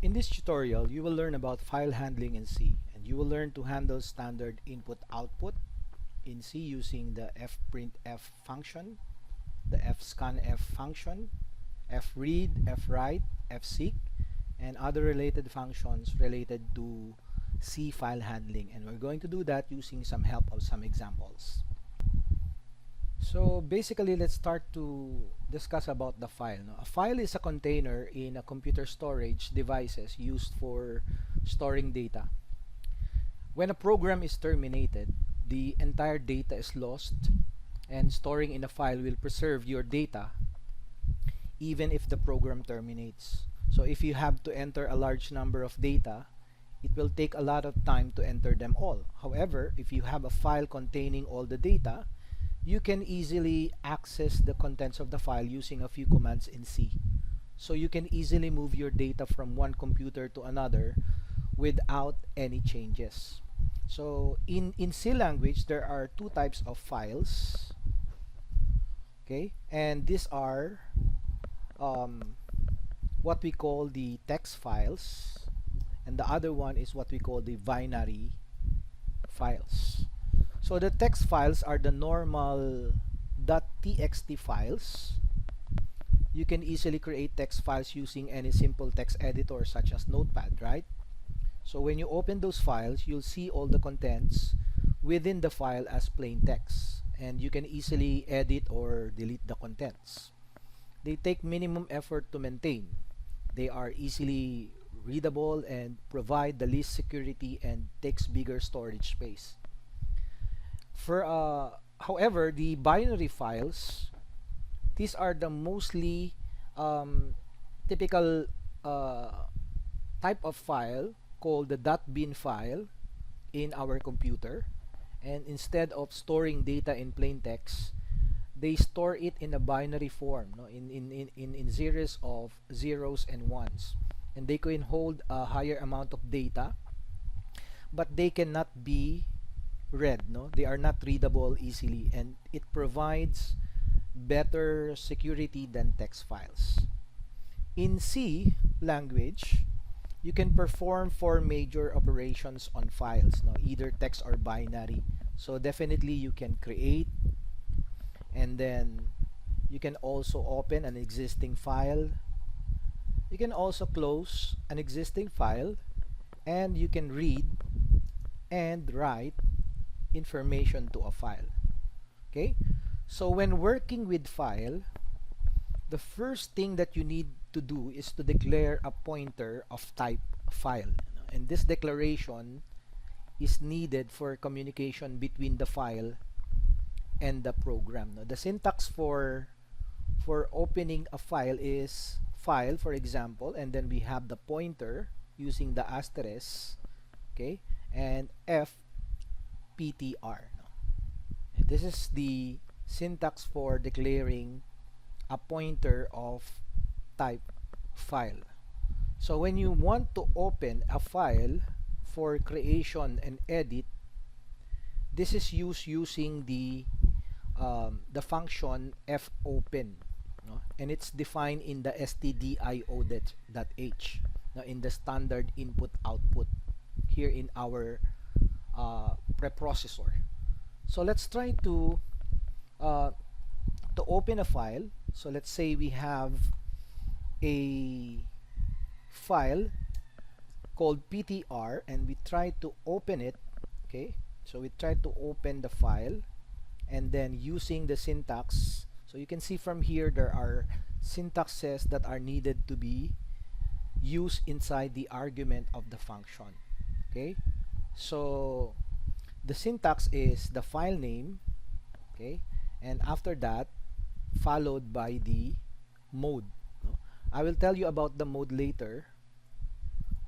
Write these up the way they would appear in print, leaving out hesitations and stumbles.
In this tutorial, you will learn about file handling in C, and you will learn to handle standard input-output in C using the fprintf function, the fscanf function, fread, fwrite, fseek, and other related functions related to C file handling. And we're going to do that using some help of some examples. So basically, let's start to discuss about the file. A file is a container in a computer storage devices used for storing data. When a program is terminated, the entire data is lost, and storing in a file will preserve your data even if the program terminates. So if you have to enter a large number of data, it will take a lot of time to enter them all. However, if you have a file containing all the data, you can easily access the contents of the file using a few commands in C. So you can easily move your data from one computer to another without any changes. So in C language, there are two types of files. Okay, and these are what we call the text files, and the other one is what we call the binary files. So the text files are the normal .txt files. You can easily create text files using any simple text editor such as Notepad, right? So when you open those files, you'll see all the contents within the file as plain text, and you can easily edit or delete the contents. They take minimum effort to maintain. They are easily readable and provide the least security and takes bigger storage space. However, the binary files, these are the mostly typical type of file called the .bin file in our computer, and instead of storing data in plain text, they store it in a binary form, no? in series of zeros and ones, and they can hold a higher amount of data, but they cannot be read, no? They are not readable easily, and it provides better security than text files. In C language, you can perform 4 major operations on files, no? Either text or binary. So definitely you can create, and then you can also open an existing file. You can also close an existing file, and you can read and write information to a file. Okay, so when working with file, the first thing that you need to do is to declare a pointer of type file, and this declaration is needed for communication between the file and the program. Now, the syntax for opening a file is file, for example, and then we have the pointer using the asterisk, okay, and ptr. And this is the syntax for declaring a pointer of type file. So when you want to open a file for creation and edit, this is used using the function fopen, no? And it's defined in the stdio.h, no? In the standard input-output here in our preprocessor. So let's try to open a file. So let's say we have a file called ptr, and we try to open it. Okay, so we try to open the file, and then using the syntax, so you can see from here there are syntaxes that are needed to be used inside the argument of the function. Okay, so the syntax is the file name, okay, and after that followed by the mode, no? I will tell you about the mode later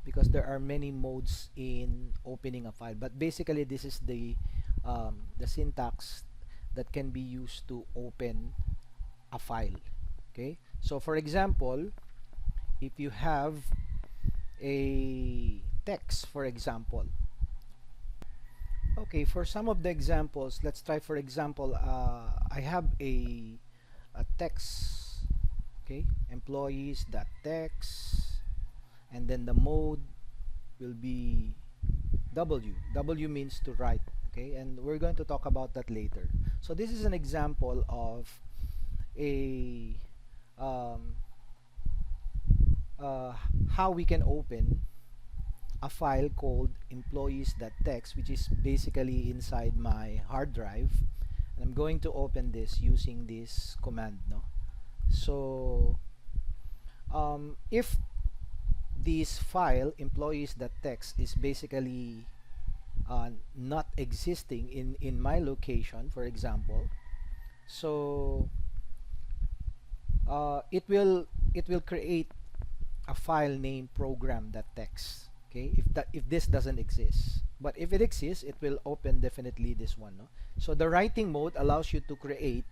because there are many modes in opening a file, but basically this is the syntax that can be used to open a file. Okay, so for example, if you have a text, for example, okay, for some of the examples, let's try, for example, I have a text, okay, employees.text, and then the mode will be W. W means to write, okay, and we're going to talk about that later. So this is an example of a um, how we can open a file called employees.txt, which is basically inside my hard drive. And I'm going to open this using this command, no? So if this file employees.txt is basically not existing in my location, for example, so it will create a file named program.txt. Okay, if this doesn't exist, but if it exists, it will open definitely this one, no? So the writing mode allows you to create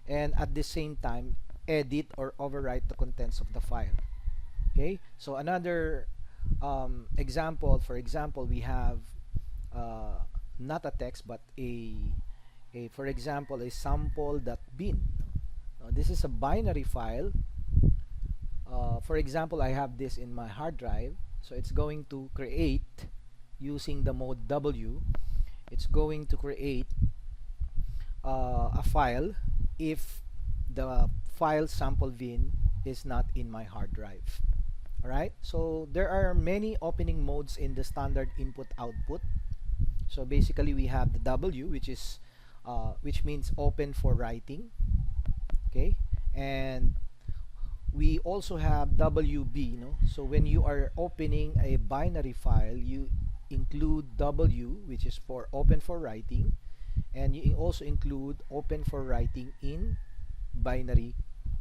and at the same time edit or overwrite the contents of the file. Okay, so another example, for example, we have not a text but a for example a sample.bin. This is a binary file. For example, I have this in my hard drive, so it's going to create using the mode W. It's going to create a file if the file sample.bin is not in my hard drive. Alright, so there are many opening modes in the standard input output. So basically we have the W, which means open for writing, okay, and we also have WB, no? So when you are opening a binary file, you include W, which is for open for writing, and you also include open for writing in binary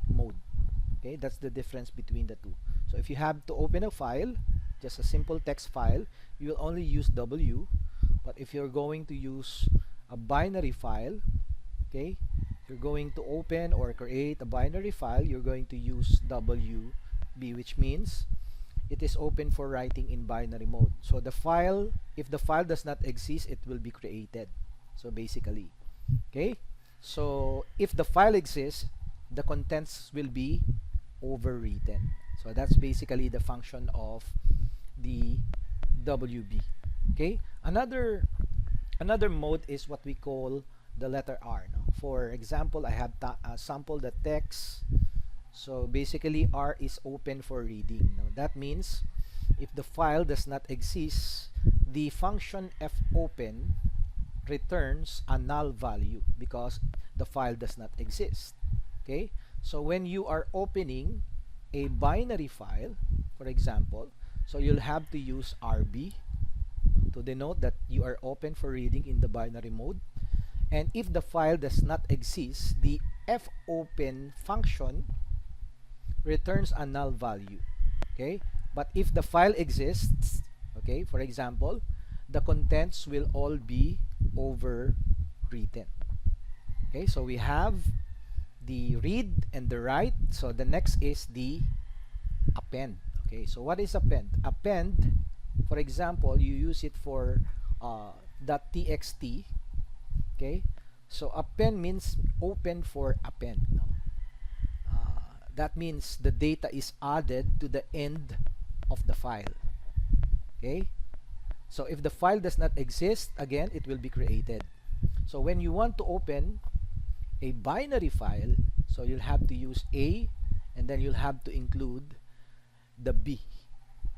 mode. Okay, that's the difference between the two. So if you have to open a file, just a simple text file, you will only use W. But if you're going to use a binary file, okay, you're going to open or create a binary file, you're going to use WB, which means it is open for writing in binary mode. So the file, if the file does not exist, it will be created. So basically, okay, so if the file exists, the contents will be overwritten. So that's basically the function of the WB. Okay, another mode is what we call the letter R, no? For example, I have sample.txt. So basically R is open for reading, no? That means if the file does not exist, the function fopen returns a null value because the file does not exist. Okay, so when you are opening a binary file, for example, so you'll have to use RB to denote that you are open for reading in the binary mode. And if the file does not exist, the fopen function returns a null value. Okay, but if the file exists, okay, for example, the contents will all be overwritten. Okay, so we have the read and the write. So the next is the append. Okay, so what is append? Append, for example, you use it for .txt. Okay, so append means open for append. No? That means the data is added to the end of the file. Okay, so if the file does not exist, again, it will be created. So when you want to open a binary file, so you'll have to use A, and then you'll have to include the B.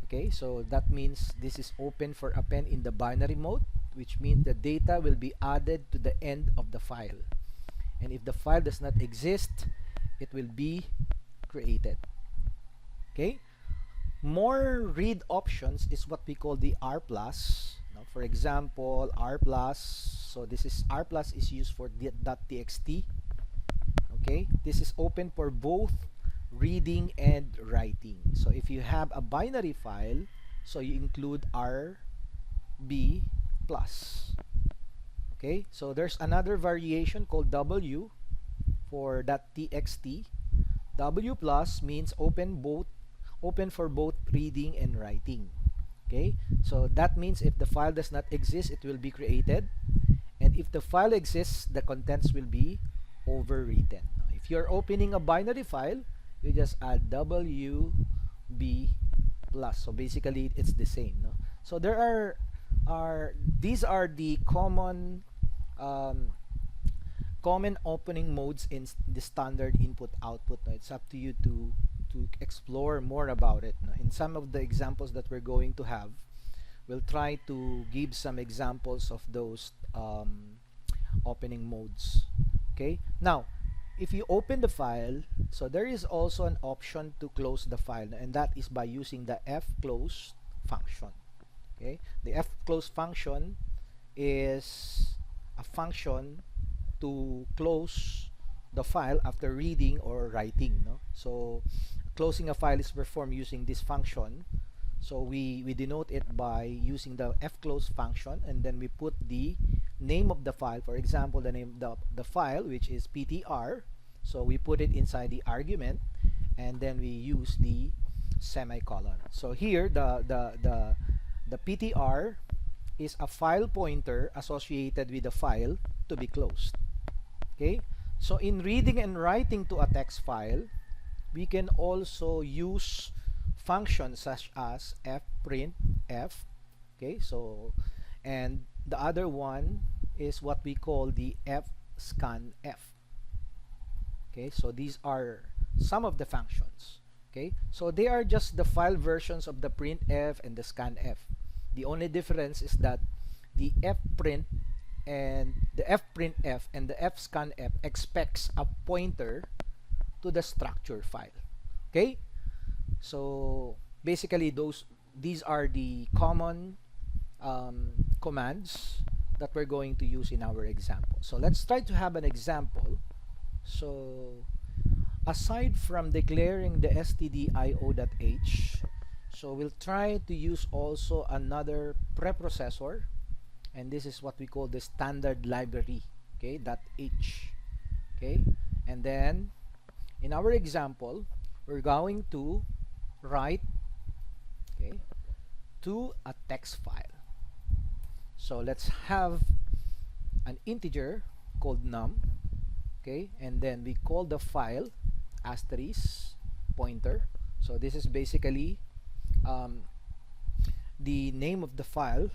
Okay, so that means this is open for append in the binary mode, which means the data will be added to the end of the file. And if the file does not exist, it will be created. Okay, more read options is what we call the R plus. Now, for example, R plus, so this is R plus is used for .txt. Okay, this is open for both reading and writing. So if you have a binary file, so you include RB plus. Okay, so there's another variation called W for .txt. W plus means open for both reading and writing. Okay, so that means if the file does not exist, it will be created, and if the file exists, the contents will be overwritten. If you're opening a binary file, you just add WB plus. So basically it's the same, no? So there are these are the um, common opening modes in the standard input output, no? It's up to you to explore more about it, no? In some of the examples that we're going to have, we'll try to give some examples of those opening modes. Okay, now if you open the file, so there is also an option to close the file, and that is by using the fclose function. Okay, the fclose function is a function to close the file after reading or writing, no? So closing a file is performed using this function. So we denote it by using the fclose function, and then we put the name of the file. For example, the name the file, which is ptr. So we put it inside the argument, and then we use the semicolon. So here the ptr is a file pointer associated with the file to be closed. Okay, so in reading and writing to a text file, we can also use functions such as fprintf. Okay, so and the other one is what we call the fscanf. Okay, so these are some of the functions. Okay, so they are just the file versions of the printf and the scanf. The only difference is that the fprint and the fprintf and the fscanf expects a pointer to the structure file. Okay, so basically these are the common commands that we're going to use in our example. So let's try to have an example. So aside from declaring the stdio.h, so we'll try to use also another preprocessor, and this is what we call the standard library. Okay, .h. Okay, and then in our example, we're going to write, okay, to a text file. So let's have an integer called num. Okay, and then we call the file asterisk pointer. So this is basically the name of the file,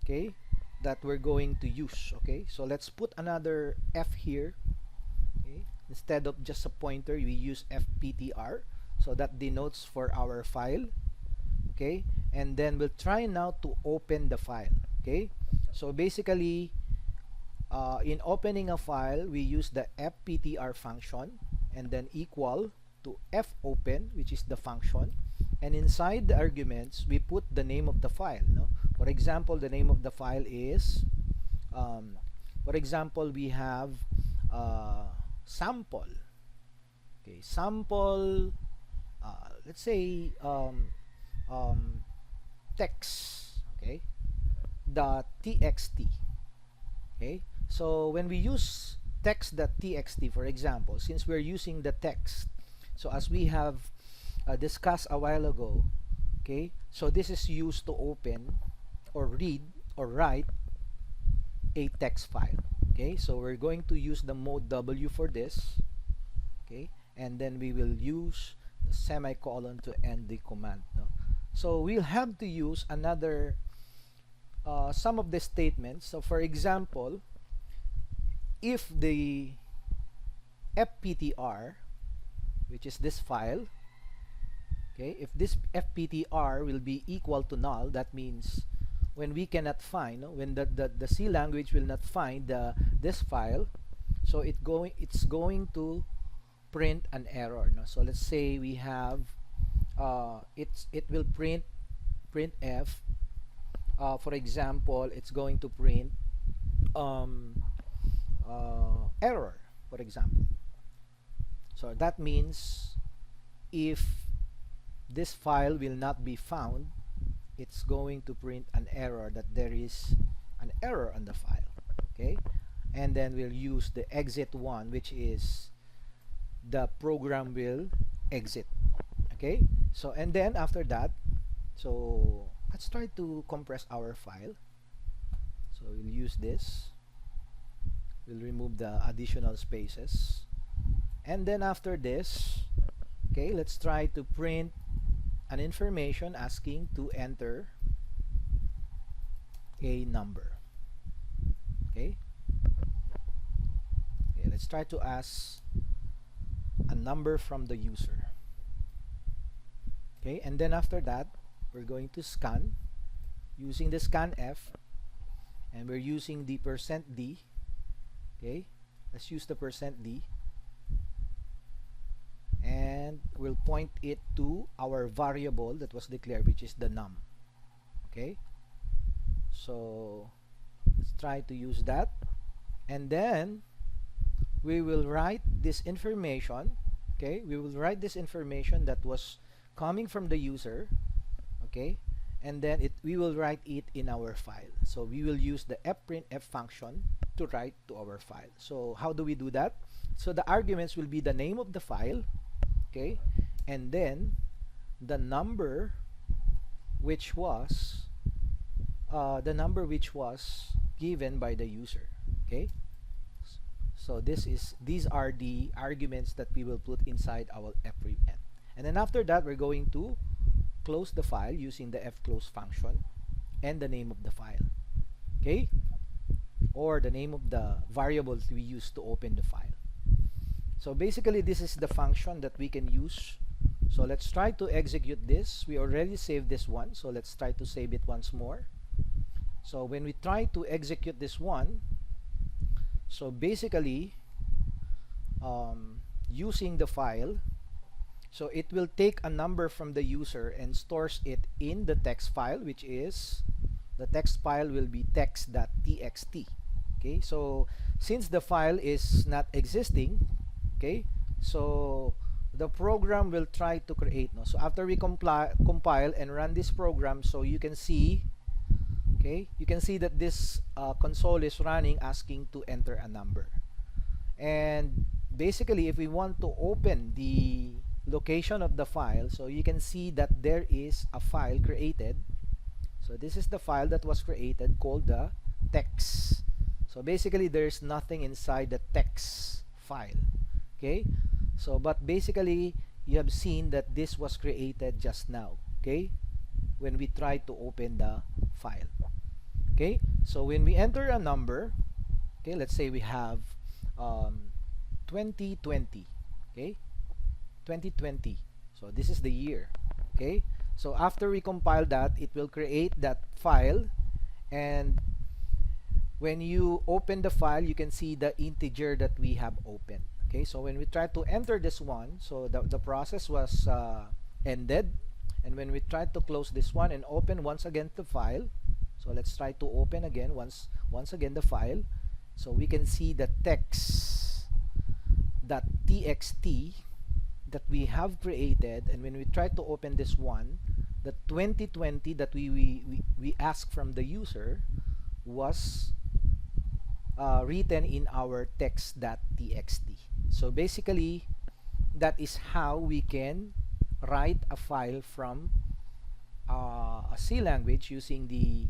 okay, that we're going to use. Okay, so let's put another f here. Okay, instead of just a pointer, we use fptr, so that denotes for our file. Okay, and then we'll try now to open the file. Okay, so basically in opening a file, we use the fptr function, and then equal to fopen, which is the function, and inside the arguments we put the name of the file, no? For example, the name of the file is for example, we have sample. Okay, sample, let's say text, okay, .txt. Okay, so when we use text.txt, for example, since we're using the text, so as we have discussed a while ago, okay, so this is used to open or read or write a text file. Okay, so we're going to use the mode W for this. Okay, and then we will use the semicolon to end the command, no? So we'll have to use another some of the statements. So for example, if the fptr, which is this file, okay, if this fptr will be equal to null, that means when we cannot find, no, when the C language will not find this file, so it's going to print an error, no? So let's say we have it will printf. For example, it's going to print error, for example. So that means if this file will not be found, it's going to print an error that there is an error on the file. Okay, and then we'll use the exit one, which is the program will exit. Okay, so and then after that, so let's try to compress our file. So we'll use this, we'll remove the additional spaces, and then after this, okay, let's try to print an information asking to enter a number. Okay, let's try to ask a number from the user. Okay, and then after that we're going to scan using the scanf, and we're using the %d. Okay, let's use the %d, and we'll point it to our variable that was declared, which is the num. Okay, so let's try to use that, and then we will write this information. Okay, we will write this information that was coming from the user. Okay, and then we will write it in our file. So we will use the fprintf function to write to our file. So how do we do that? So the arguments will be the name of the file, okay, and then the number which was given by the user. Okay, so these are the arguments that we will put inside our fprintf, and then after that we're going to close the file using the fclose function and the name of the file, okay, or the name of the variables we use to open the file. So basically this is the function that we can use. So let's try to execute this. We already saved this one, so let's try to save it once more. So when we try to execute this one, so basically using the file, so it will take a number from the user and stores it in the text file, which is the text file will be text.txt. Okay, so since the file is not existing, okay, so the program will try to create. No? So after we compile and run this program, so you can see, okay, you can see that this console is running asking to enter a number. And basically if we want to open the location of the file, so you can see that there is a file created. So this is the file that was created called the text. So basically there's nothing inside the text file. Okay, so but basically you have seen that this was created just now, okay, when we try to open the file. Okay, so when we enter a number, okay, let's say we have 2020, okay, 2020, so this is the year. Okay, so after we compile that, it will create that file, and when you open the file you can see the integer that we have opened. Okay, so when we try to enter this one, so the process was ended, and when we try to close this one and open once again the file, so let's try to open again once again the file, so we can see the text.txt that we have created. And when we try to open this one, the 2020 that we asked from the user was written in our text.txt. So basically that is how we can write a file from a C language using the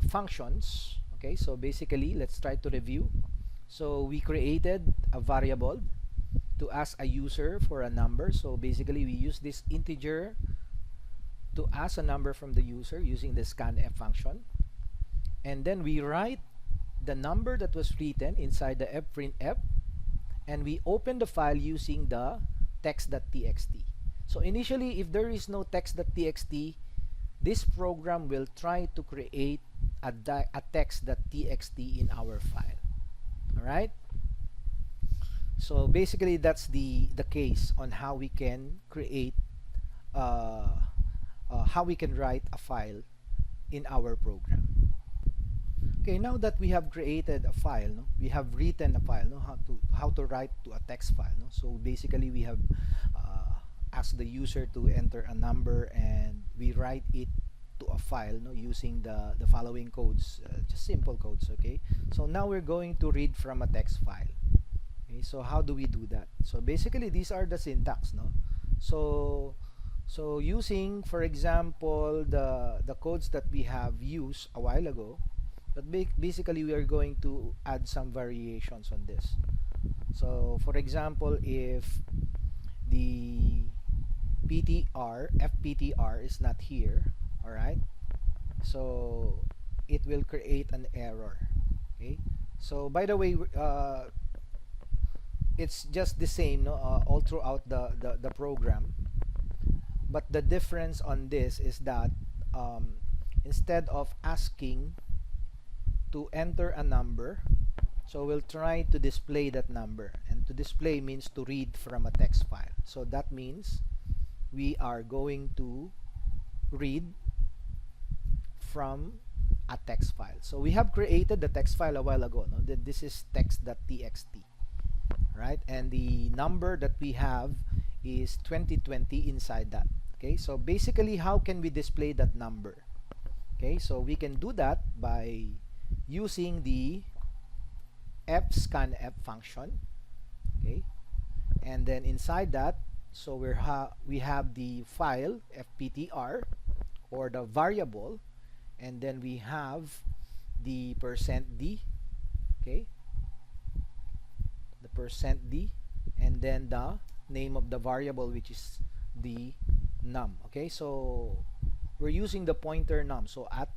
functions. Okay, so basically let's try to review. So we created a variable to ask a user for a number. So basically we use this integer to ask a number from the user using the scanf function, and then we write the number that was written inside the fprintf, and we open the file using the text.txt. So initially if there is no text.txt, this program will try to create a text.txt in our file. Alright, so basically that's the case on how we can create how we can write a file in our program. Okay, now that we have created a file, no, we have written a file, no, how to write to a text file. No? So basically we have asked the user to enter a number, and we write it to a file, no, using the following codes, just simple codes. Okay, so now we're going to read from a text file. Okay, so how do we do that? So basically these are the syntax, no. So using, for example, the codes that we have used a while ago, but basically we are going to add some variations on this. So for example, if the fptr is not here. All right, so it will create an error. Okay, so by the way, it's just the same, no, all throughout the program, but the difference on this is that instead of asking to enter a number, so we'll try to display that number, and to display means to read from a text file. So that means we are going to read from a text file. So we have created the text file a while ago, no? This is text.txt, right? And the number that we have is 2020 inside that. Okay, so basically, how can we display that number? Okay, so we can do that by using the fscanf function. Okay, and then inside that, so we have the file fptr, or the variable, and then we have the %d. Okay, the %d, and then the name of the variable, which is the num. Okay, so we're using the pointer num, so at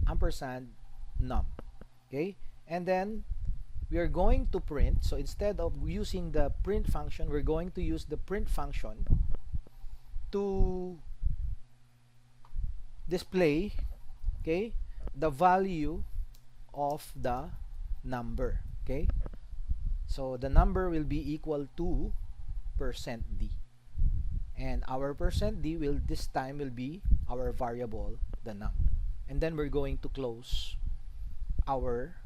ampersand num. Okay, and then we are going to print. So instead of using the print function, we're going to use the print function to display, okay, the value of the number. Okay, so the number will be equal to %d, and our %d will this time will be our variable, the num. And then we're going to close our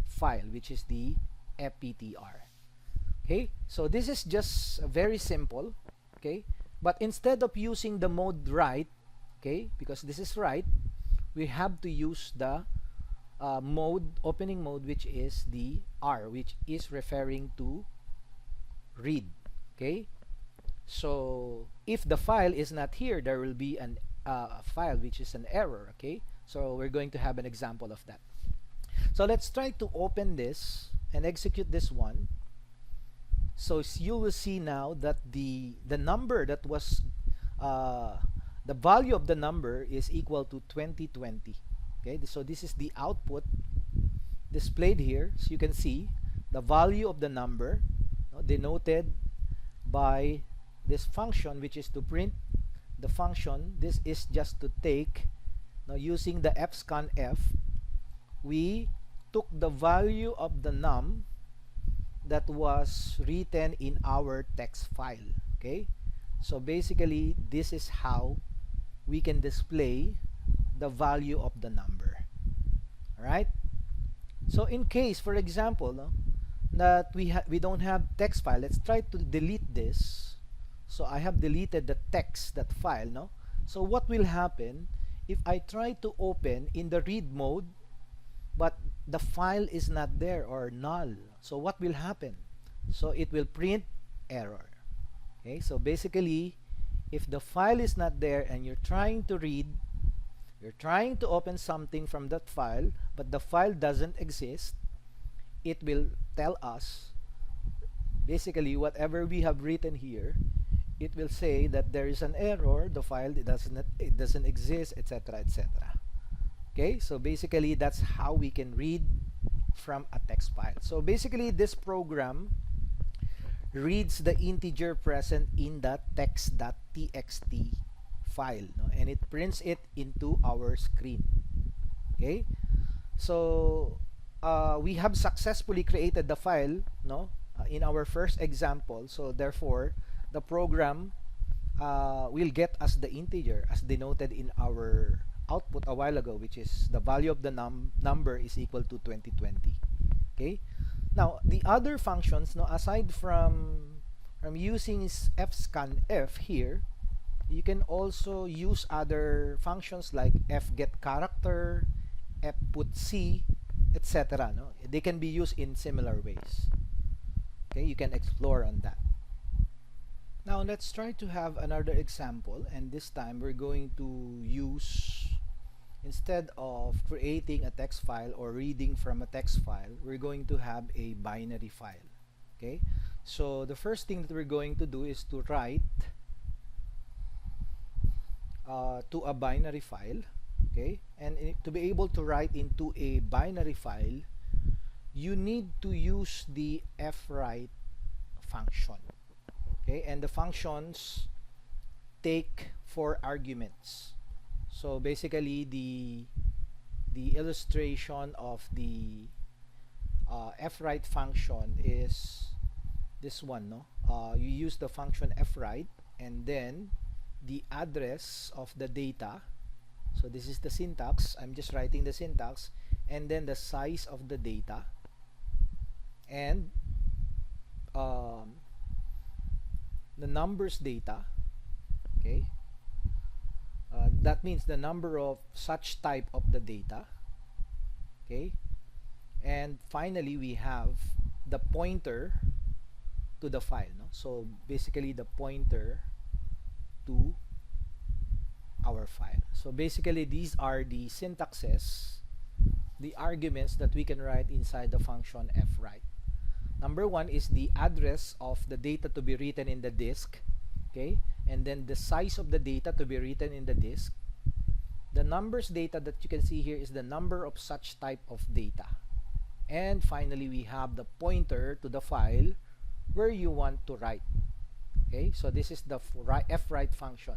file, which is the fptr. Okay, so this is just very simple. Okay, but instead of using the mode write, okay, because this is write, we have to use the opening mode, which is the R, which is referring to read. Okay, so if the file is not here, there will be an file which is an error. Okay, so we're going to have an example of that. So let's try to open this and execute this one. So you will see now that the number that was the value of the number is equal to 2020. Okay, so this is the output displayed here. So you can see the value of the number, denoted by this function, which is to print the function. This is just to take, now using the fscanf, we took the value of the num that was written in our text file. Okay, so basically this is how we can display the value of the number. All right, so in case, for example, that we don't have text file, let's try to delete this. So I have deleted the text, that file, no? So what will happen if I try to open in the read mode, but the file is not there, or null? So what will happen? So it will print error. Okay, so basically, if the file is not there and you're trying to read, you're trying to open something from that file, but the file doesn't exist, it will tell us, basically, whatever we have written here, it will say that there is an error, the file it doesn't exist, etc., etc. Okay, so basically that's how we can read from a text file. So basically this program reads the integer present in the text.txt file, no? And it prints it into our screen. Okay, so we have successfully created the file, no, in our first example. So therefore the program will get us the integer as denoted in our output a while ago, which is the value of the number is equal to 2020. Okay, now the other functions, no, aside from using fscanf here, you can also use other functions like fgetCharacter, fputC, etc. No, they can be used in similar ways. Okay, you can explore on that. Now let's try to have another example, and this time we're going to use, instead of creating a text file or reading from a text file, we're going to have a binary file. Okay, so the first thing that we're going to do is to write to a binary file. Okay, and to be able to write into a binary file, you need to use the fwrite function. Okay, and the functions take 4 arguments. So basically, the illustration of the fwrite function is this one, no? You use the function fwrite, and then the address of the data. So this is the syntax. I'm just writing the syntax, and then the size of the data, and the numbers data. Okay, that means the number of such type of the data. Okay, and finally we have the pointer to the file, no? So basically the pointer to our file. So basically these are the syntaxes, the arguments that we can write inside the function fwrite. Number 1 is the address of the data to be written in the disk. Okay, and then the size of the data to be written in the disk. The numbers data that you can see here is the number of such type of data. And finally, we have the pointer to the file where you want to write. Okay, so this is the fwrite function.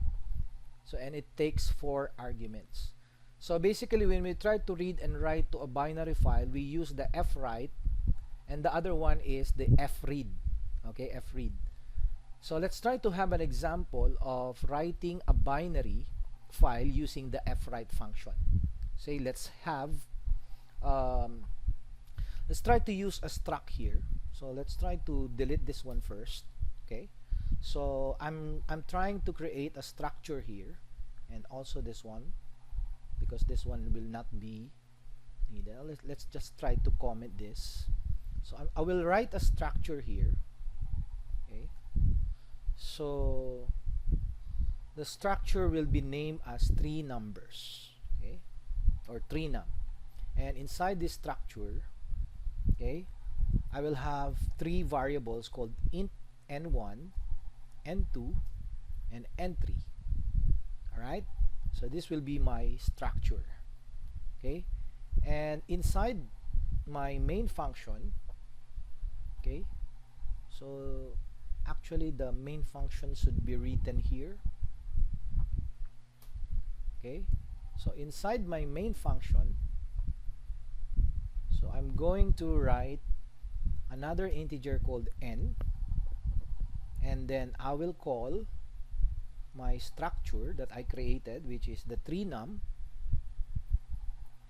So, and it takes 4 arguments. So basically, when we try to read and write to a binary file, we use the fwrite, and the other one is the fread. Okay, fread. So let's try to have an example of writing a binary file using the fwrite function. Say let's have let's try to use a struct here. So let's try to delete this one first. Okay, so I'm trying to create a structure here, and also this one, because this one will not be needed. Let's just try to comment this. So I will write a structure here. Okay, so the structure will be named as 3 numbers. Okay, or 3num, and inside this structure, okay, I will have 3 variables called int n1, n2, and n3. Alright, so this will be my structure. Okay, and inside my main function, okay, so actually the main function should be written here. Okay, so inside my main function, so I'm going to write another integer called n, and then I will call my structure that I created, which is the 3num.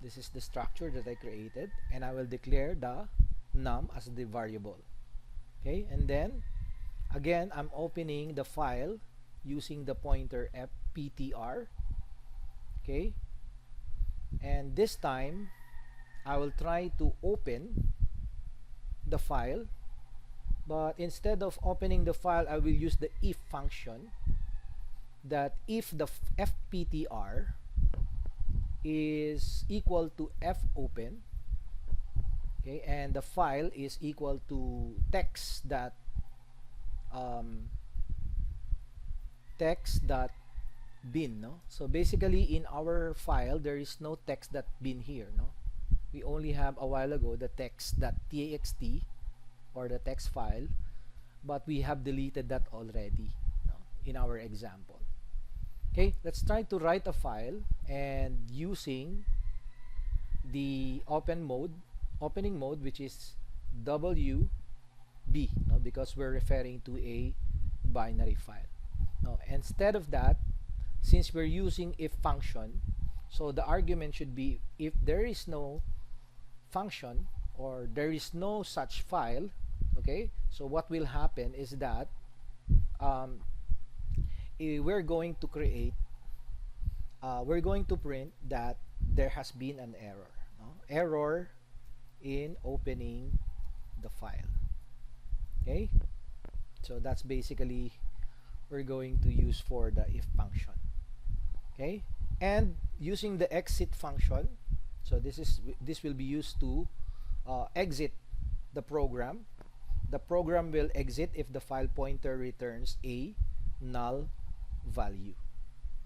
This is the structure that I created, and I will declare the num as the variable. Okay, and then again I'm opening the file using the pointer fptr. Okay, and this time I will try to open the file, but instead of opening the file, I will use the if function, that if the fptr is equal to fopen, okay, and the file is equal to text dot bin, no? So basically in our file there is no text.bin here, no? We only have a while ago the text.txt, or the text file, but we have deleted that already, no, in our example. Okay, let's try to write a file, and using the opening mode, which is wb, no, because we're referring to a binary file. Now, instead of that, since we're using if function, so the argument should be if there is no function or there is no such file. Okay, so what will happen is that we're going to create we're going to print that there has been an error, no? Error in opening the file. Okay, so that's basically we're going to use for the if function. Okay, and using the exit function, so this will be used to exit the program. The program will exit if the file pointer returns a null value.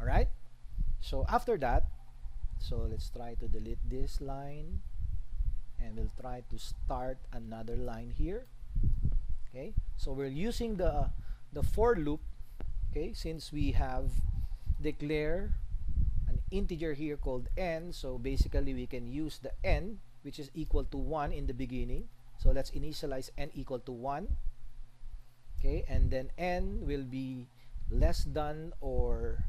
All right, So after that, so let's try to delete this line, and we'll try to start another line here. Okay, so we're using the for loop. Okay, since we have declare an integer here called n, so basically we can use the n, which is equal to 1 in the beginning. So let's initialize n equal to 1. Okay, and then n will be less than or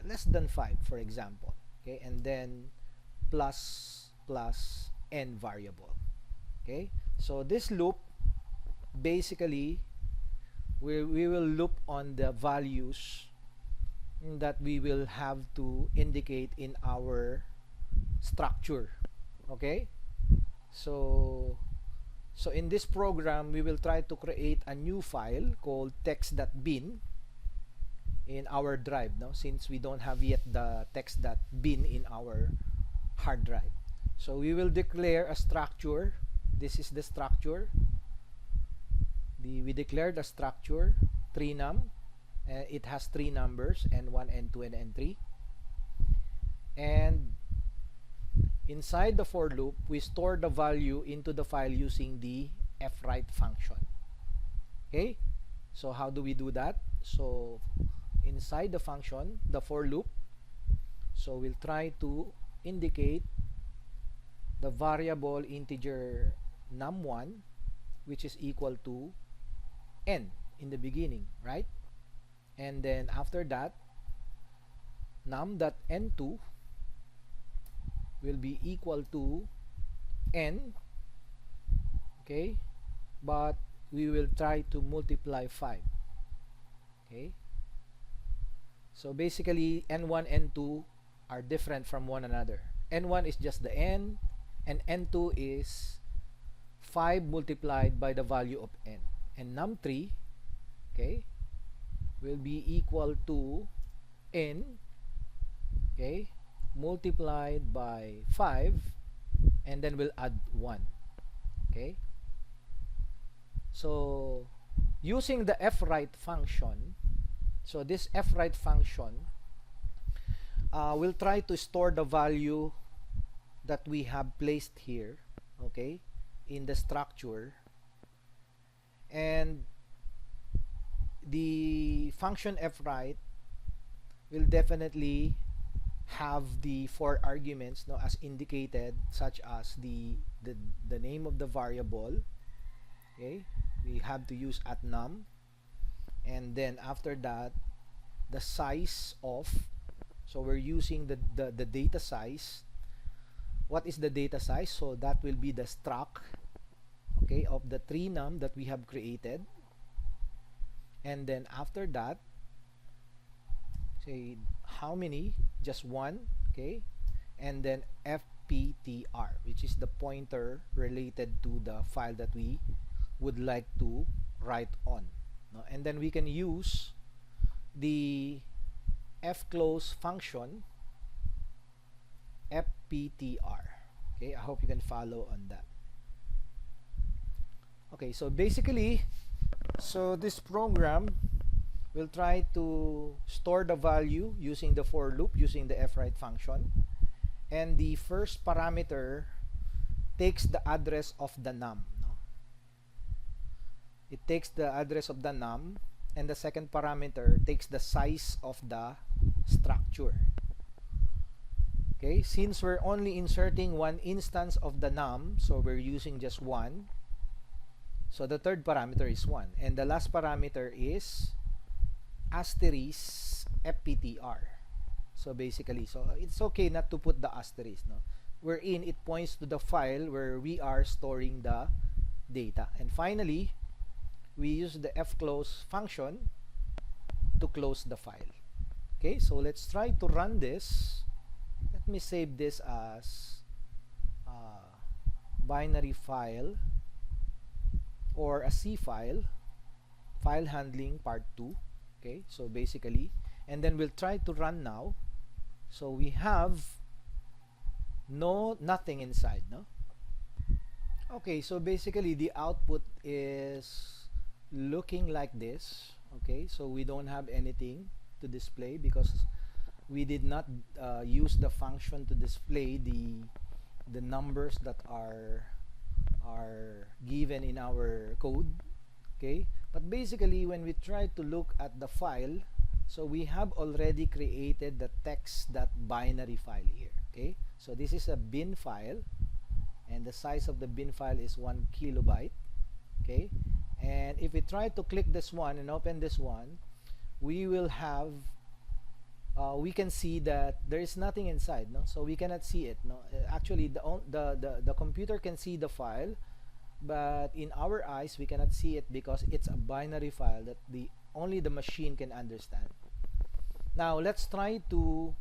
less than 5, for example. Okay, and then plus n variable. Okay, so this loop basically we will loop on the values that we will have to indicate in our structure. Okay, so in this program we will try to create a new file called text.bin in our drive, no, since we don't have yet the text.bin in our hard drive. So we will declare a structure. This is the structure. We declared a structure 3num. It has 3 numbers, n1, n2, and n3. And inside the for loop, we store the value into the file using the fwrite function. Okay, so how do we do that? So inside the function, the for loop, so we'll try to indicate the variable integer num1, which is equal to n in the beginning, right? And then after that, num.n2 will be equal to n. Okay, but we will try to multiply 5. Okay, so basically n1, n2 are different from one another. n1 is just the n, and n2 is 5 multiplied by the value of n. And num3, okay, will be equal to n, okay, multiplied by 5, and then we'll add 1. Okay, so using the fwrite function, so this fwrite function will try to store the value that we have placed here, okay, in the structure, and the function fwrite will definitely have the 4 arguments, no, as indicated, such as the name of the variable. Okay, we have to use @num, and then after that the size of, so we're using the data size. What is the data size? So that will be the struct, okay, of the 3num that we have created. And then after that, say how many, just 1, okay, and then fptr, which is the pointer related to the file that we would like to write on, no? And then we can use the fclose function, fptr. Okay, I hope you can follow on that. Okay, so basically, so this program will try to store the value using the for loop, using the fwrite function, and the first parameter takes the address of the num, no? It takes the address of the num, and the second parameter takes the size of the structure. Okay, since we're only inserting one instance of the num, so we're using just 1. So the third parameter is 1, and the last parameter is asterisk fptr. So basically, so it's okay not to put the asterisk, no, wherein it points to the file where we are storing the data. And finally, we use the fclose function to close the file. Okay, so let's try to run this. Let me save this as binary file or a C file, file handling part 2. Okay, so basically, and then we'll try to run now. So we have nothing inside, no? Okay, so basically the output is looking like this. Okay, so we don't have anything to display because we did not use the function to display the numbers that are given in our code. Okay, but basically when we try to look at the file, so we have already created the text.binary file here. Okay, so this is a bin file, and the size of the bin file is 1 kilobyte. Okay, and if we try to click this one and open this one, we will have we can see that there is nothing inside, no, so we cannot see it, no. Actually the computer can see the file, but in our eyes we cannot see it because it's a binary file that only the machine can understand. Now let's try to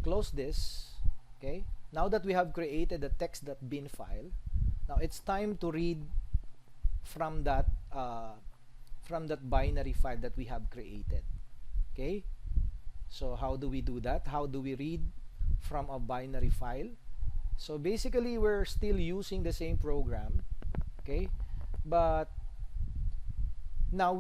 close this. Okay, now that we have created the text.bin file, now it's time to read from that binary file that we have created. Okay, so how do we do that? How do we read from a binary file? So basically we're still using the same program. Okay, but now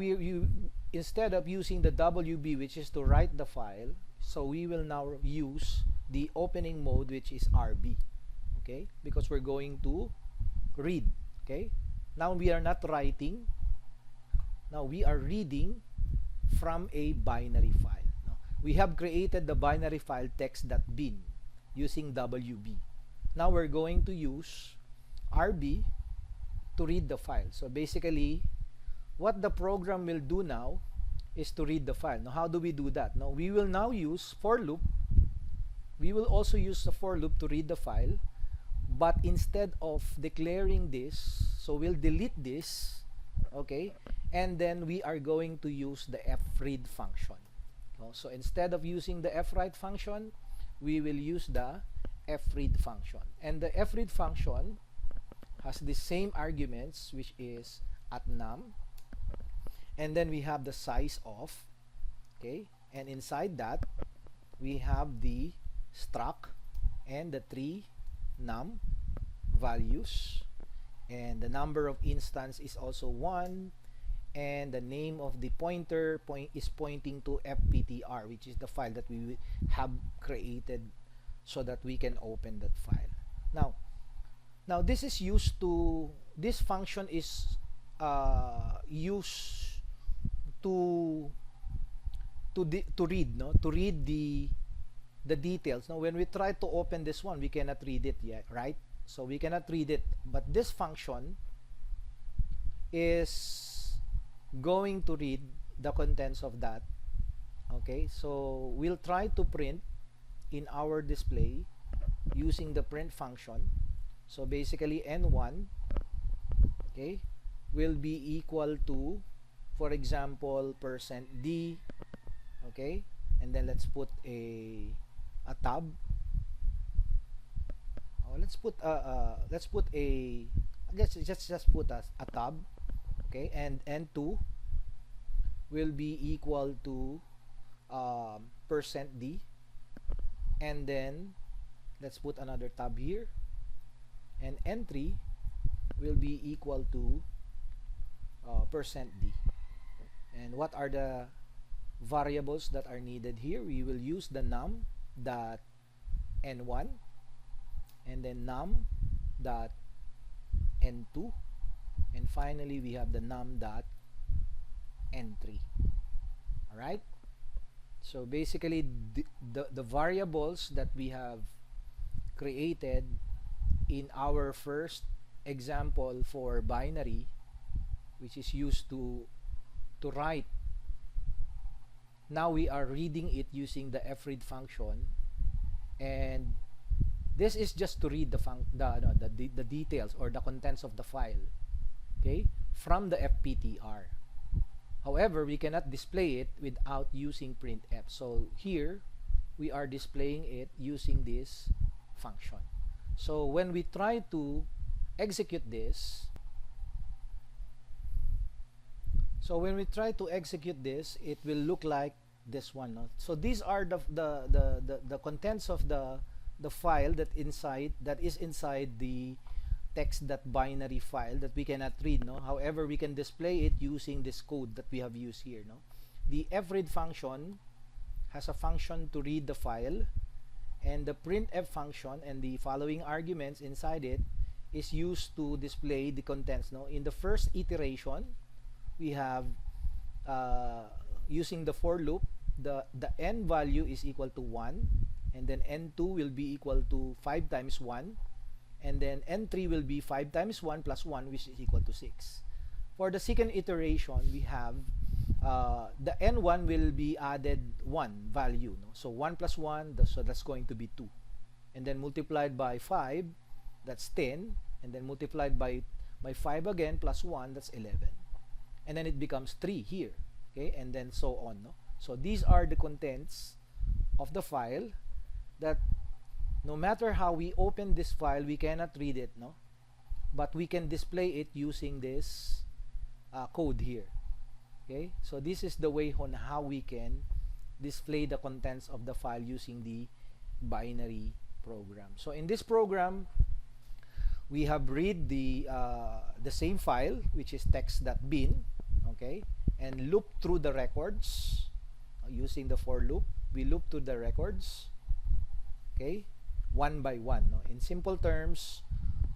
instead of using the WB, which is to write the file, so we will now use the opening mode, which is RB. Okay, because we're going to read. Okay, now we are not writing, now we are reading from a binary file. Now, we have created the binary file text.bin using WB. Now we're going to use RB to read the file. So basically what the program will do now is to read the file. Now how do we do that? Now we will now use for loop. We will also use the for loop to read the file, but instead of declaring this, so we'll delete this. Okay, and then we are going to use the fread function. So instead of using the fwrite function, we will use the fread function, and the fread function has the same arguments, which is @num, and then we have the size of. Okay, and inside that we have the struct and the 3 num values, and the number of instance is also 1, and the name of the pointer is pointing to fptr, which is the file that we have created so that we can open that file. Now this is used to, this function is used to read, no, to read the details. Now when we try to open this one, we cannot read it yet, right? So we cannot read it, but this function is going to read the contents of that. Okay, so we'll try to print in our display using the print function. So basically n1, okay, will be equal to, for example, %d. Okay, and then let's put a tab. Let's put a tab. Okay, and n2 will be equal to %d, and then let's put another tab here, and n3 will be equal to %d. And what are the variables that are needed here? We will use the num dot n1, and then num dot n2, and finally we have the num dot n3. All right, so basically the variables that we have created in our first example for binary, which is used to write, now we are reading it using the fread function, and this is just to read the details or the contents of the file, okay, from the fptr. However, we cannot display it without using printf. So here we are displaying it using this function. So when we try to execute this, it will look like this one. No? So these are the contents of the file that is inside the text.binary file that we cannot read. No, however, we can display it using this code that we have used here. No, the fread function has a function to read the file, and the printf function and the following arguments inside it is used to display the contents. No, in the first iteration, we have using the for loop, the n value is equal to 1, and then n2 will be equal to 5 times 1, and then n3 will be 5 times 1 plus 1, which is equal to 6. For the second iteration, we have the n1 will be added 1 value. No? So 1 plus 1, so that's going to be 2. And then multiplied by 5, that's 10. And then multiplied by 5 again, plus 1, that's 11. And then it becomes 3 here. Okay, and then so on. No? So these are the contents of the file that no matter how we open this file, we cannot read it. No? But we can display it using this code here. Okay, so this is the way on how we can display the contents of the file using the binary program. So in this program, we have read the same file, which is text.bin, okay, and loop through the records using the for loop. We loop through the records, okay, one by one. No? In simple terms,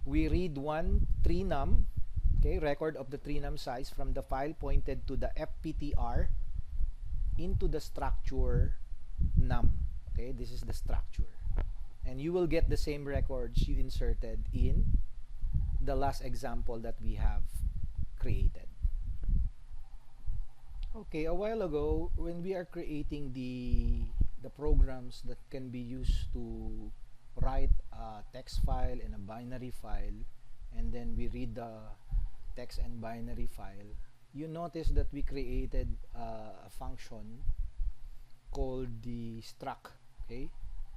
we read one tree_num, okay, record of the tree_num size from the file pointed to the fptr into the structure num. Okay, this is the structure. And you will get the same records you inserted in the last example that we have created. Okay, a while ago, when we are creating the programs that can be used to write a text file and a binary file, and then we read the text and binary file, you notice that we created a function called the struct. Okay,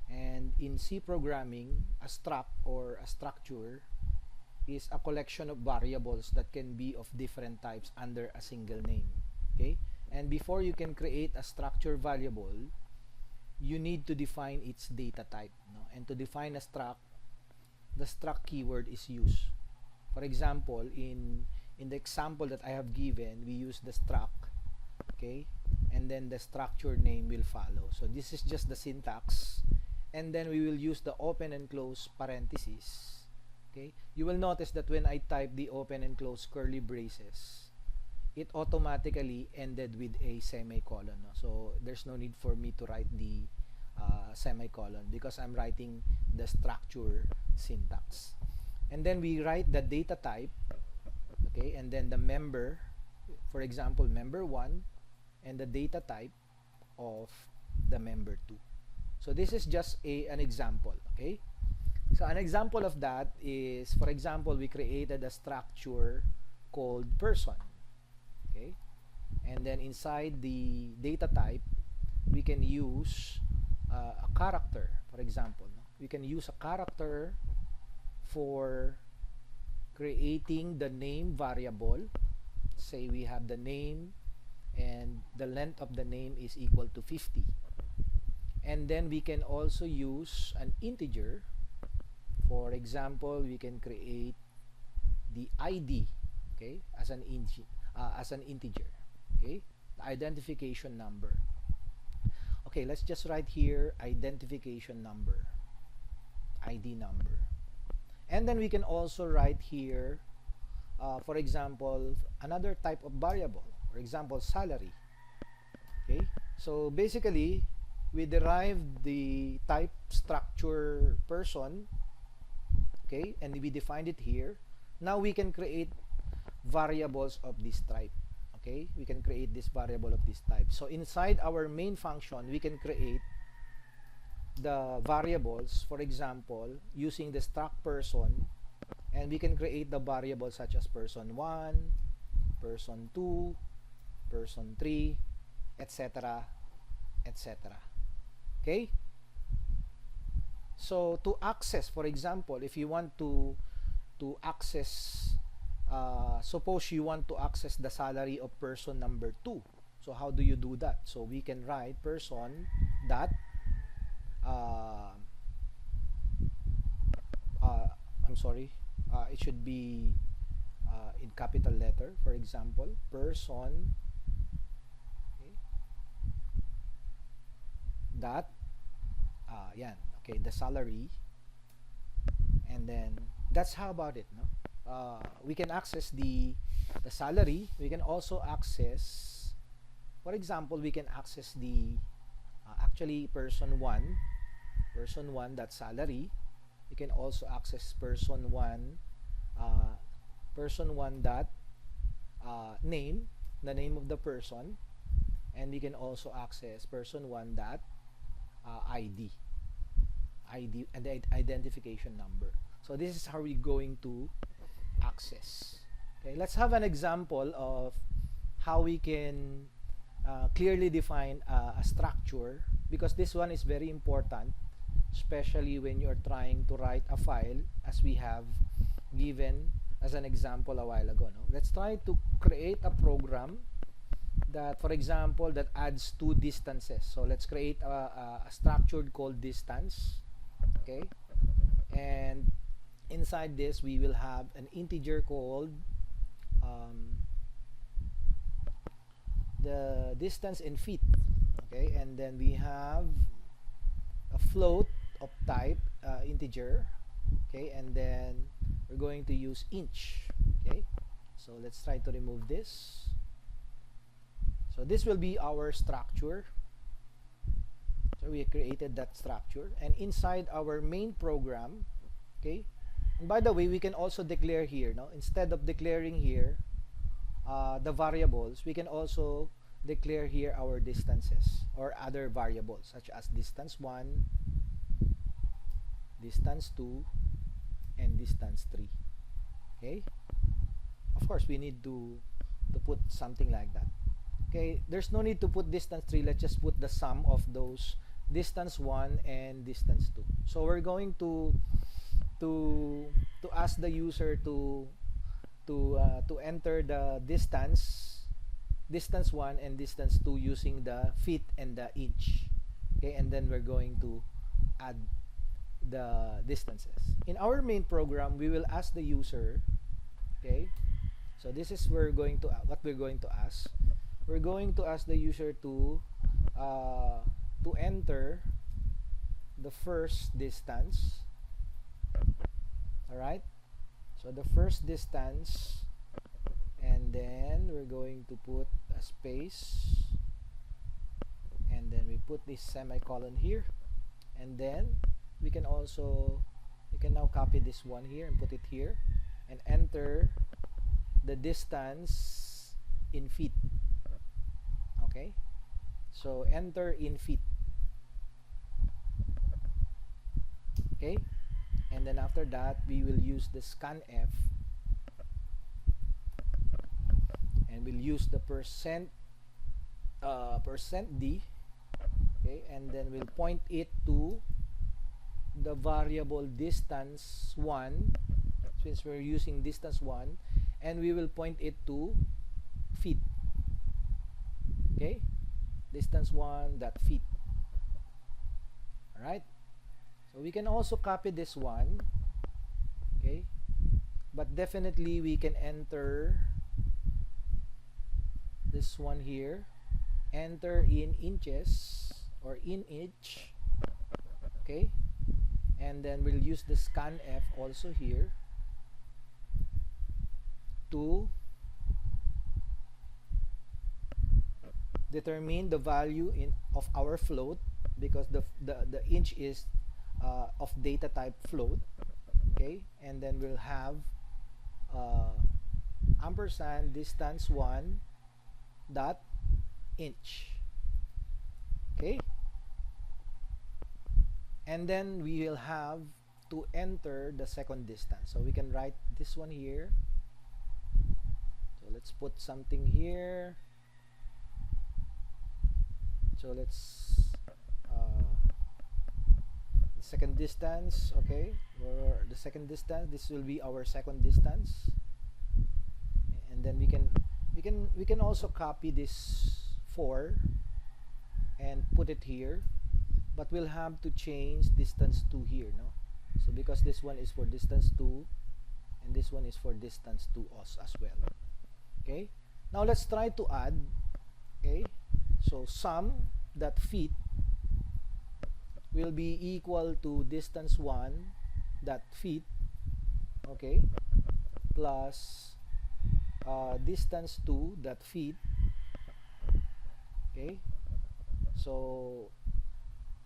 and in C programming, a struct or a structure is a collection of variables that can be of different types under a single name. Okay, and before you can create a structure variable, you need to define its data type. No? And to define a struct, the struct keyword is used. For example, in the example that I have given, we use the struct, okay, and then the structure name will follow. So this is just the syntax, and then we will use the open and close parentheses. Okay, you will notice that when I type the open and close curly braces, it automatically ended with a semicolon. No? So there's no need for me to write the semicolon because I'm writing the structure syntax. And then we write the data type, okay, and then the member, for example, member 1, and the data type of the member 2. So this is just an example, okay? So an example of that is, for example, we created a structure called person, okay? And then inside the data type, we can use a character, for example. No? We can use a character for creating the name variable. Say we have the name and the length of the name is equal to 50. And then we can also use an integer. For example, we can create the ID, okay, as an integer, okay, the identification number. Okay, let's just write here identification number, ID number. And then we can also write here, for example, another type of variable, for example, salary. Okay, so basically, we derived the type structure person, okay, and we defined it here. Now we can create variables of this type. Okay, we can create this variable of this type. So inside our main function, we can create the variables, for example, using the struct person, and we can create the variables such as person 1, person 2, person 3, etc., etc. Okay? So to access, for example, if you want to access, suppose you want to access the salary of person number 2. So how do you do that? So we can write person dot I'm sorry, it should be in capital letter, for example, person, okay, dot yan, okay, the salary, and then that's how about it, no? We can access the salary. We can also access, for example, we can access the actually person 1 dot salary. You can also access person 1 dot name, the name of the person, and we can also access person 1 dot ID and the identification number. So this is how we're going to access. Okay, let's have an example of how we can clearly define a structure, because this one is very important, especially when you're trying to write a file, as we have given as an example a while ago. No? Let's try to create a program that, for example, that adds 2 distances. So let's create a structure called distance. Okay, and inside this we will have an integer called the distance in feet. Okay, and then we have a float of type integer. Okay, and then we're going to use inch. Okay, so let's try to remove this. So this will be our structure. So we created that structure, and inside our main program, okay, and by the way, we can also declare here, no? Instead of declaring here the variables, we can also declare here our distances or other variables, such as distance 1, distance 2, and distance 3. Okay, of course we need to put something like that. Okay, there's no need to put distance 3. Let's just put the sum of those distance 1 and distance 2. So we're going to ask the user to enter the distance 1 and distance 2 using the feet and the inch. Okay, and then we're going to add the distances. In our main program, we will ask the user, okay, so this is what we're going to ask. We're going to ask the user to enter the first distance. Alright, so the first distance, and then we're going to put a space, and then we put this semicolon here, and then we can now copy this one here and put it here, and enter the distance in feet. Okay, so enter in feet. Okay, and then after that we will use the scanf, and we'll use the percent %d. Okay, and then we'll point it to the variable distance 1, since we're using distance 1, and we will point it to feet. Okay, distance 1 dot feet. Alright, so we can also copy this one. Okay, but definitely we can enter this one here, enter in inches or in inch. Okay, and then we'll use the scanf also here to determine the value of our float, because the inch is of data type float. Okay, and then we'll have ampersand distance 1 dot inch. Okay, and then we will have to enter the second distance. So we can write this one here. So let's put something here. So let's the second distance. Okay, or the second distance, this will be our second distance, and then we can also copy this 4 and put it here, but we'll have to change distance 2 here, no? So because this one is for distance 2 and this one is for distance 2 as well. Okay, now let's try to add. Okay, so sum that feet will be equal to distance 1 dot feet, okay, plus distance 2 dot feet, okay. So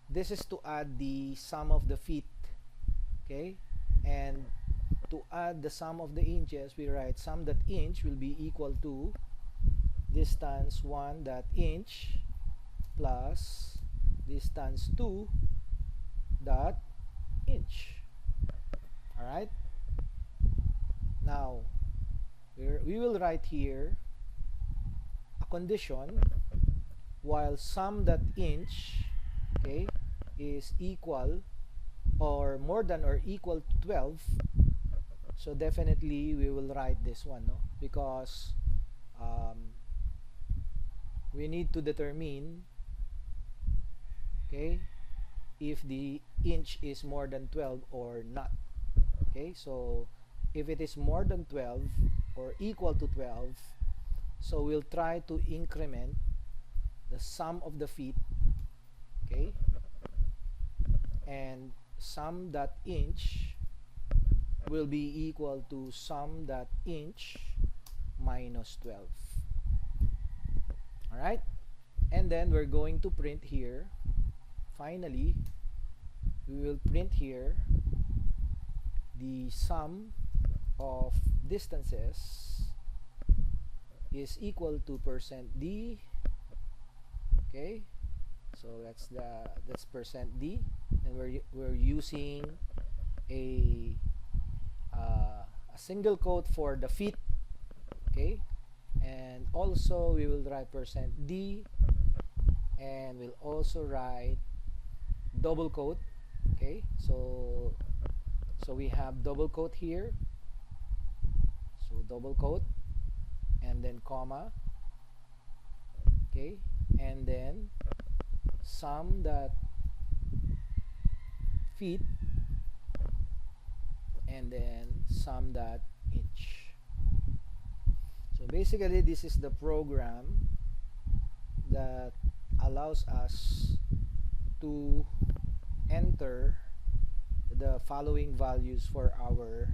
this is to add the sum of the feet, okay, and to add the sum of the inches, we write sum dot inch will be equal to distance 1 dot inch plus distance 2 dot inch. Alright, now we will write here a condition while sum dot inch, okay, is equal or more than or equal to 12. So definitely we will write this one, no, because we need to determine, okay, if the inch is more than 12 or not. Okay, so if it is more than 12 or equal to 12, so we'll try to increment the sum of the feet, okay, and sum dot inch will be equal to sum dot inch minus 12. Alright, and then we're going to print here. Finally, we will print here the sum of distances is equal to %d, okay, so that's %d, and we're using a single quote for the feet, okay, and also we will write %d, and we'll also write double quote, okay, so we have double quote here, so double quote and then comma, okay, and then sum dot feet and then sum dot inch. So basically this is the program that allows us to enter the following values for our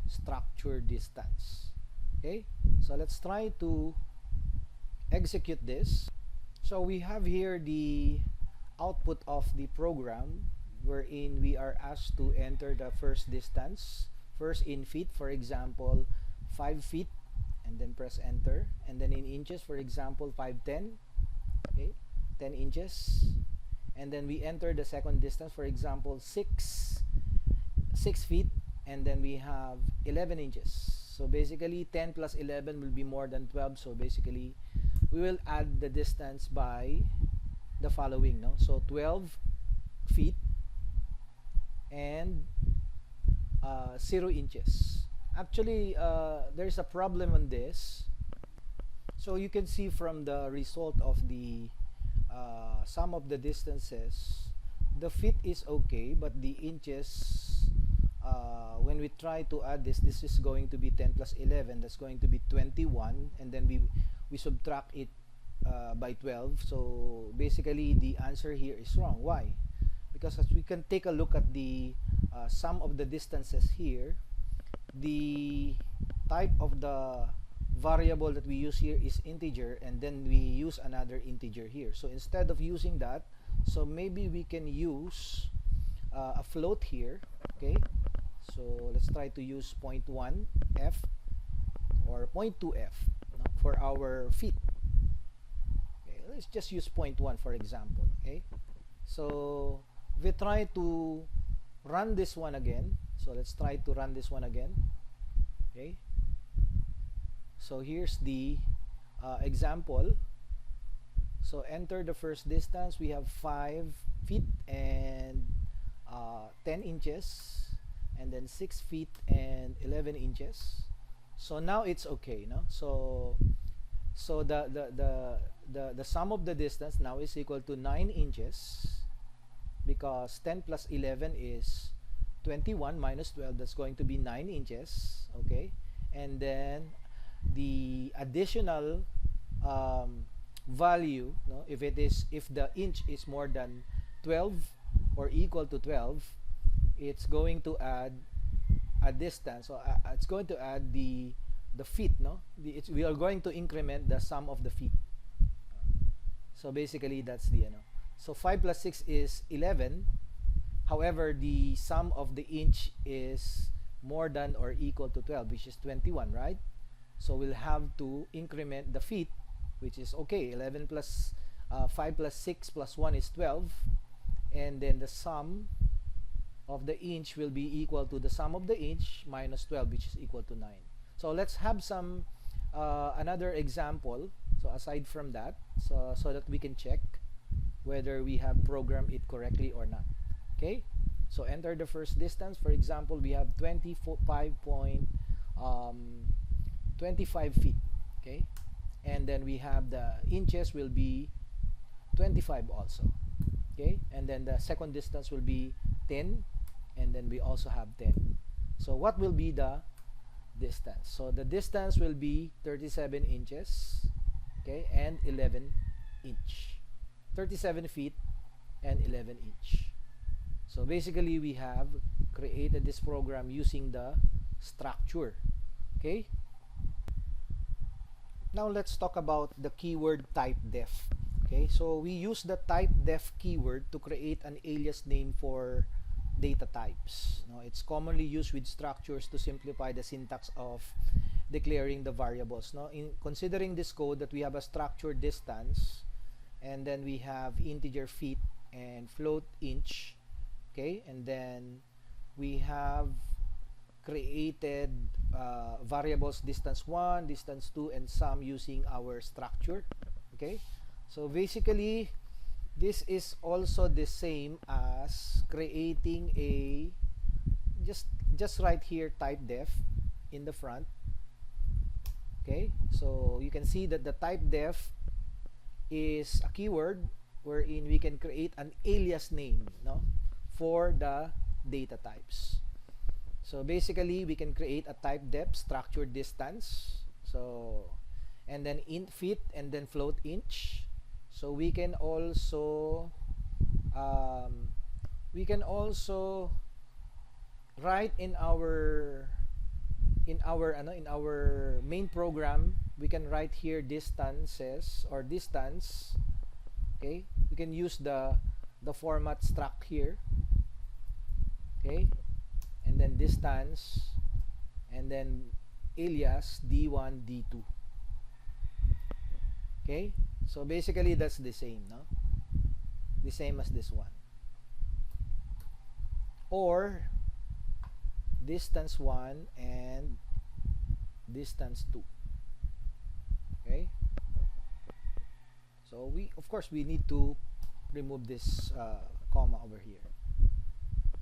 structure distance. Okay, so let's try to execute this. So we have here the output of the program wherein we are asked to enter the first distance, first in feet, for example 5 feet, and then press enter, and then in inches, for example 510, okay, 10 inches, and then we enter the second distance, for example 6 feet, and then we have 11 inches. So basically 10 plus 11 will be more than 12, so basically we will add the distance by the following, no? So 12 feet and 0 inches. Actually there's a problem on this. So you can see from the result of the sum of the distances, the feet is okay, but the inches, when we try to add this is going to be 10 plus 11, that's going to be 21, and then we subtract it by 12. So basically the answer here is wrong. Why? Because as we can take a look at the sum of the distances here, the type of the variable that we use here is integer, and then we use another integer here. So instead of using that, so maybe we can use a float here, okay. So let's try to use 0.1f or 0.2f, no, for our feet. Okay, let's just use 0.1 for example, okay. So if we try to run this one again, so let's try to run this one again, okay. So here's the example. So enter the first distance, we have 5 feet and 10 inches, and then 6 feet and 11 inches. So now it's okay, no? So the sum of the distance now is equal to 9 inches, because 10 plus 11 is 21 minus 12, that's going to be 9 inches, okay. And then the additional value, no, if the inch is more than 12, or equal to 12, it's going to add a distance. So it's going to add the feet, no? We are going to increment the sum of the feet. So basically that's the so 5 plus 6 is 11. However, the sum of the inch is more than or equal to 12, which is 21, right? So we'll have to increment the feet, which is okay. 11 plus 5 plus 6 plus 1 is 12, and then the sum of the inch will be equal to the sum of the inch minus 12, which is equal to 9. So let's have some another example. So aside from that, so that we can check whether we have programmed it correctly or not. Okay, so enter the first distance. For example, we have 25 feet. Okay, and then we have the inches will be 25 also. Okay, and then the second distance will be 10, and then we also have 10. So what will be the distance? So the distance will be 37 inches, okay, and 11 inch. 37 feet and 11 inch. So basically we have created this program using the structure. Okay, now let's talk about the keyword typedef. Okay, so we use the typedef keyword to create an alias name for data types. Now, it's commonly used with structures to simplify the syntax of declaring the variables. Now, in considering this code that we have a structure distance, and then we have integer feet and float inch. Okay, and then we have created variables distance 1, distance 2, and sum using our structure. Okay, so basically this is also the same as creating a just right here typedef in the front. Okay, so you can see that the typedef is a keyword wherein we can create an alias name, no, for the data types. So basically we can create a typedef structure distance, so and then int feet and then float inch. So we can also write in our main program, we can write here distances or distance. Okay, we can use the format struct here. Okay, and then distance and then alias d1 d2. Okay, so basically that's the same, no? The same as this one. Or distance 1 and distance 2. Okay, so we of course we need to remove this comma over here.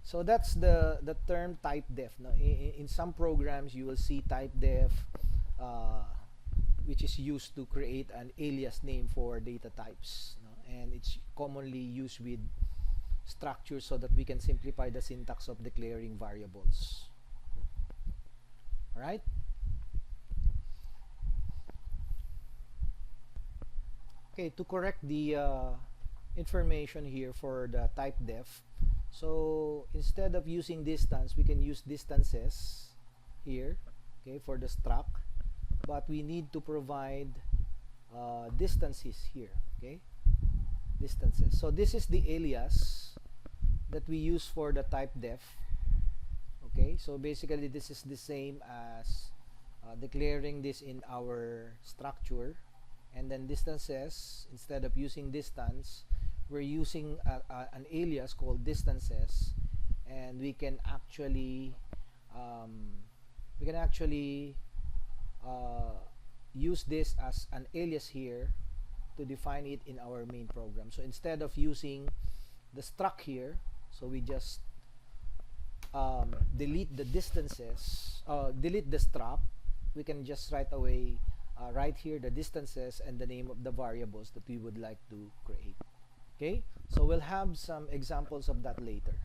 So that's the term typedef. No? In some programs you will see typedef, which is used to create an alias name for data types, no? And it's commonly used with structures so that we can simplify the syntax of declaring variables. Alright? Okay, to correct the information here for the typedef, so instead of using distance, we can use distances here, okay, for the struct, but we need to provide distances here, okay, distances. So this is the alias that we use for the typedef. Okay, so basically this is the same as declaring this in our structure, and then distances, instead of using distance, we're using an alias called distances, and we can actually use this as an alias here to define it in our main program. So instead of using the struct here, so we just delete the distances, delete the struct. We can just right away write here the distances and the name of the variables that we would like to create. Okay, so we'll have some examples of that later.